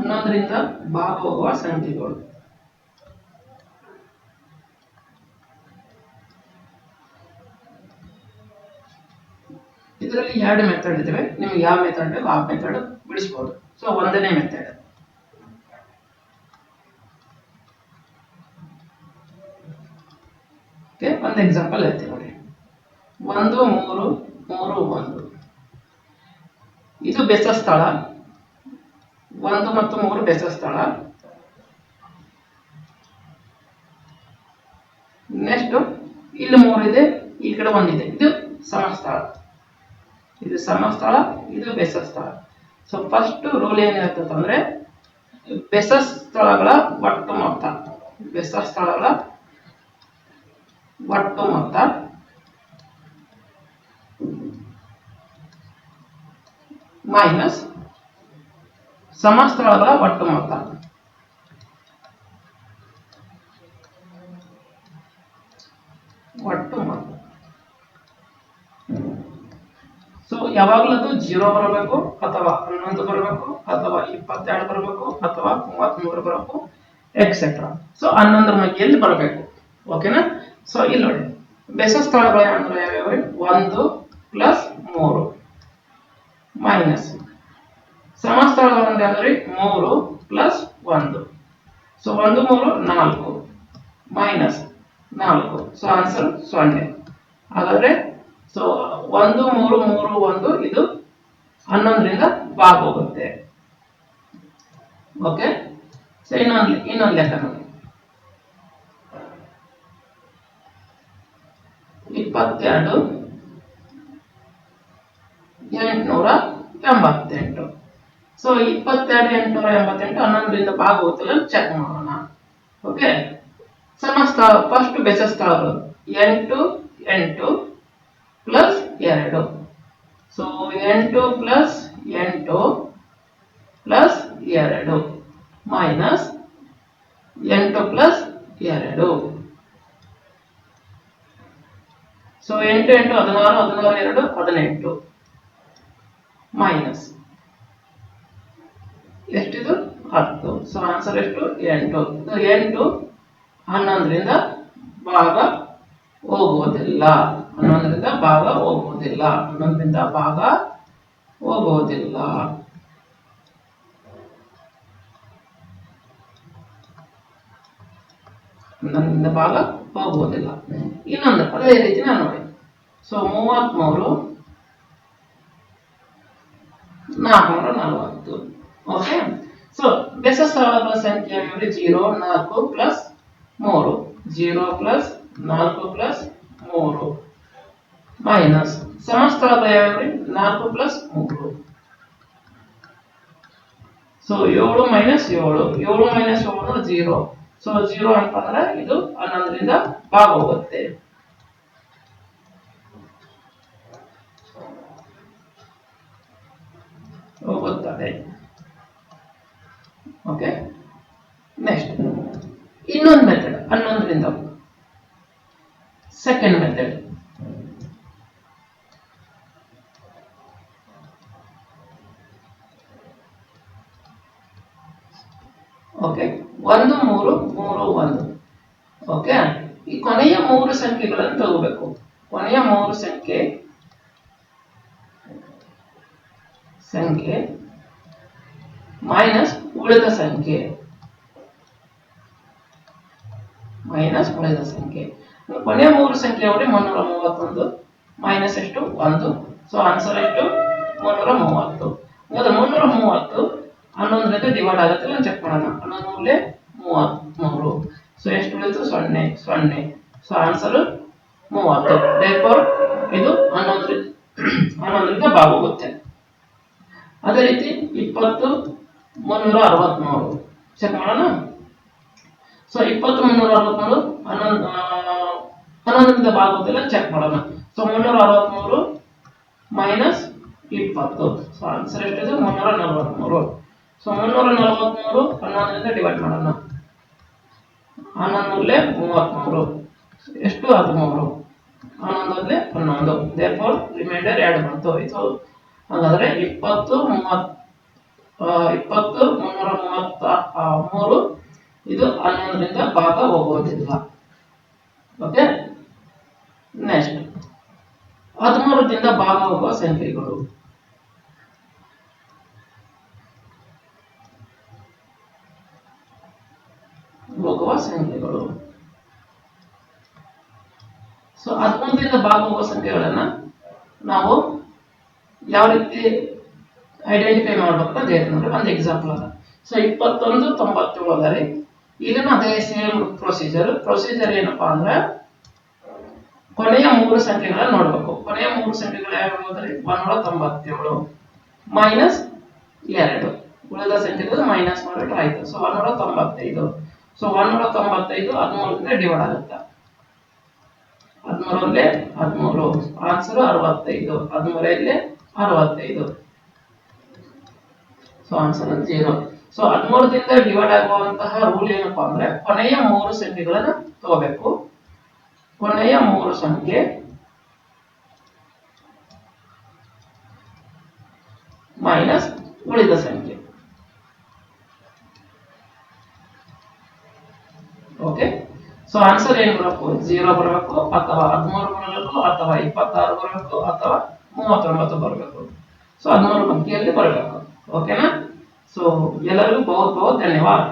11ರಿಂದ ಭಾಗ ಹೋಗುವ ಸಂಖ್ಯೆಗಳು. ಇದರಲ್ಲಿ 2 ಮೆಥಡ್ ಇದಾವೆ. ನಿಮಗೆ ಯಾವ ಮೆಥಡ್ ಬೇಕು ಆ ಮೆಥಡ್ ಬಿಡಿಸಬಹುದು. ಸೊ ಒಂದನೇ ಮೆಥಡ್, ಒಂದು ಎಕ್ಸಾಂಪಲ್ ಹೇಳ್ತೀನಿ ನೋಡಿ. 1 3 3 1 ಇದು ಬೆಸ ಸ್ಥಳ. 1 ಮತ್ತು 3 ಬೆಸ ಸ್ಥಳ. ನೆಕ್ಸ್ಟ್ ಇಲ್ಲಿ 3 ಇದೆ, ಈ ಕಡೆ 1 ಇದೆ. ಇದು ಸಮಸ್ಥಳ. ಇದು ಸಮಸ್ಥಳ, ಇದು ಬೆಸ ಸ್ಥಳ. ಸೊ ಫಸ್ಟ್ ರೂಲ್ ಏನ್ ಹೇಳ್ತಂದ್ರೆ ಬೆಸ ಸ್ಥಳಗಳ ಒಟ್ಟು ಮೊತ್ತ, ಬೆಸ ಸ್ಥಳಗಳ ಒಟ್ಟು ಮೊತ್ತ ಮೈನಸ್ ಸಮಸ್ಥಳಗಳ ಒಟ್ಟು ಮೊತ್ತ. ಒಟ್ಟು ಮೊತ್ತ. ಸೊ ಯಾವಾಗಲೂ 0 ಬರಬೇಕು, ಅಥವಾ 11 ಬರಬೇಕು, ಅಥವಾ 22 ಬರಬೇಕು, ಅಥವಾ 33 ಬರಬೇಕು, ಎಕ್ಸೆಟ್ರಾ. ಸೊ 11ರ ಮಧ್ಯೆಯಲ್ಲಿ ಬರಬೇಕು. ಓಕೆನಾ? ಸೊ ಇಲ್ಲಿ ನೋಡಿ, ಬೆಸ ಸ್ಥಳಗಳು ಅಂದ್ರೆ ಯಾವ್ಯಾವ? 1 ಪ್ಲಸ್ 3 ಮೈನಸ್ ಸಮಸ್ಥಳಗಳು ಅಂದ್ರೆ 3 plus 1. So 1 3 4 minus 4. So answer 0. ಹಾಗಾದ್ರೆ ಸೊ 1 3 3 1 ಇದು 11ರಿಂದ ಭಾಗ ಹೋಗುತ್ತೆ. ಓಕೆ. ಸೊ ಇನ್ನೊಂದು ಲೆಕ್ಕ ನೋಡಿ. 22 888. ಸೊ 22 888 11ರಿಂದ ಭಾಗ ಹೋಗುತ್ತಲ್ಲ ಚೆಕ್ ಮಾಡೋಣ. ಓಕೆ. ಸಮಸ್ಥಳ ಫಸ್ಟ್ ಬೆಸ ಸ್ಥಳಗಳು 8 8 plus 2. So 8 plus 8 plus 2 minus 8 plus 2. So 8 8 16 16 2 18 minus ಎಷ್ಟಿದು 10. ಸೊ ಆನ್ಸರ್ ಎಷ್ಟು? 8. 8 11ರಿಂದ ಭಾಗ ಹೋಗುವುದಿಲ್ಲ. 11ರಿಂದ ಭಾಗ ಹೋಗುವುದಿಲ್ಲ. 11ರಿಂದ ಭಾಗ ಹೋಗುವುದಿಲ್ಲ. ನನ್ನಿಂದ ಭಾಗ ಹೋಗುವುದಿಲ್ಲ. ಇನ್ನೊಂದು ಅದೇ ರೀತಿ ನಾನು ನೋಡಿ. ಸೊ 33 440. ಓಕೆ. ಸೊ ಬೆಸ ಸ್ಥಳಗಳ ಸಂಖ್ಯೆ 0 4 ಪ್ಲಸ್ 3 0 ಪ್ಲಸ್ 4 ಪ್ಲಸ್ 3 ಮೈನಸ್ ಸಮಸ್ಥಳಗಳು ಯಾವ್ಯಾವ್ರಿ? 4 plus 3. So 7 minus 7 7 minus 7 0. So 0 ಅಂತಂದ್ರೆ ಇದು 11ರಿಂದ ಭಾಗ ಹೋಗುತ್ತೆ. ಹೋಗುತ್ತದೆ. ಓಕೆ. ನೆಕ್ಸ್ಟ್ ಇನ್ನೊಂದು ಮೆಥಡ್ 11ರಿಂದ. Second method. ಓಕೆ. 1 3 3 1. ಓಕೆ. ಈ ಕೊನೆಯ 3 ಸಂಖ್ಯೆಗಳನ್ನು ತಗೋಬೇಕು. ಕೊನೆಯ 3 ಸಂಖ್ಯೆ ಮೈನಸ್ ಉಳಿದ ಸಂಖ್ಯೆ. ಕೊನೆಯ 3 ಸಂಖ್ಯೆ 331 ಮೈನಸ್ ಎಷ್ಟು? 1. ಸೊ ಆನ್ಸರ್ ಎಷ್ಟು? 330. ಮೊದಲು 330 11ರಿಂದ ಡಿವೈಡ್ ಆಗುತ್ತೆ ಅಂತ ಚೆಕ್ ಮಾಡೋಣ. 11 33. ಸೊ ಎಷ್ಟು ಉಳಿತು? 0 0. So answer 30. therefore ಇದು 11ರಿಂದ ಭಾಗ ಹೋಗುತ್ತೆ. ಅದೇ ರೀತಿ 20 363 ಚೆಕ್ ಮಾಡೋಣ. ಸೊ 20 363 11ರಿಂದ ಭಾಗ ಹೋಗುತ್ತಿಲ್ಲ ಚೆಕ್ ಮಾಡೋಣ. So 363 minus 20. ಸೊ ಆನ್ಸರ್ ಎಷ್ಟಿದೆ? 343. ಸೊ 343 11ರಿಂದ ಡಿವೈಡ್ ಮಾಡೋಣ. 11 33 ಎಷ್ಟು? 13. 11 11. therefore ರಿಮೈಂಡರ್ 2 ಬಂತು. ಇದು ಹಾಗಾದ್ರೆ 20 20 333 ಇದು 11ರಿಂದ ಭಾಗ ಹೋಗುವುದಿಲ್ಲ. ಓಕೆ, ನೆಕ್ಸ್ಟ್ 13ರಿಂದ ಭಾಗ ಹೋಗುವ ಸಂಖ್ಯೆಗಳು. ಸೊ 13ರಿಂದ ಭಾಗ ಹೋಗುವ ಸಂಖ್ಯೆಗಳನ್ನ ನಾವು ಯಾವ ರೀತಿ ಐಡೆಂಟಿಫೈ ಮಾಡ್ಬೇಕು ಅಂತ ಹೇಳ್ತೀನಿ ನೋಡಿ. ಒಂದು ಎಕ್ಸಾಂಪಲ್ ಅದ. ಸೊ 21 97 ಅದ ರೀ. ಇಲ್ಲಿನ ಅದೇ ಸೇಮ್ ಪ್ರೊಸೀಜರ್ ಏನಪ್ಪಾ ಅಂದ್ರೆ ಕೊನೆಯ 3 ಸಂಖ್ಯೆಗಳನ್ನ ನೋಡ್ಬೇಕು. ಕೊನೆಯ 3 ಸಂಖ್ಯೆಗಳು ಯಾವ್ಯಾವ ಅಂದ್ರೆ 197 ಮೈನಸ್ 2, ಉಳಿದ ಸಂಖ್ಯೆಗಳು ಮೈನಸ್ ಮಾಡಿದ್ರೆ ಆಯ್ತು. ಸೊ 195. ಸೊ 195 13ರಿಂದ ಡಿವೈಡ್ ಆಗುತ್ತೆ. 13 ಆನ್ಸರ್ 65. 13 65. So answer 0. ಸೊ 13ದಿಂದ ಡಿವೈಡ್ ಆಗುವಂತಹ ರೂಲ್ ಏನಪ್ಪಾ ಅಂದ್ರೆ ಕೊನೆಯ 3 ಸಂಖ್ಯೆಗಳನ್ನ ತಗೋಬೇಕು. ಕೊನೆಯ 3 ಸಂಖ್ಯೆ ಮೈನಸ್ ಉಳಿದ ಸಂಖ್ಯೆ. ಓಕೆ, ಸೊ ಆನ್ಸರ್ ಏನು ಬರಬೇಕು? 0 ಬರಬೇಕು, ಅಥವಾ 13 ಬರಬೇಕು, ಅಥವಾ 26 ಬರಬೇಕು, ಅಥವಾ 39 ಬರಬೇಕು. ಸೊ 13 ಸಂಖ್ಯೆಯಲ್ಲಿ ಬರಬೇಕು. ಓಕೆನಾ? ಸೊ ಎಲ್ಲರಿಗೂ ಬಹುತ್ ಧನ್ಯವಾದ.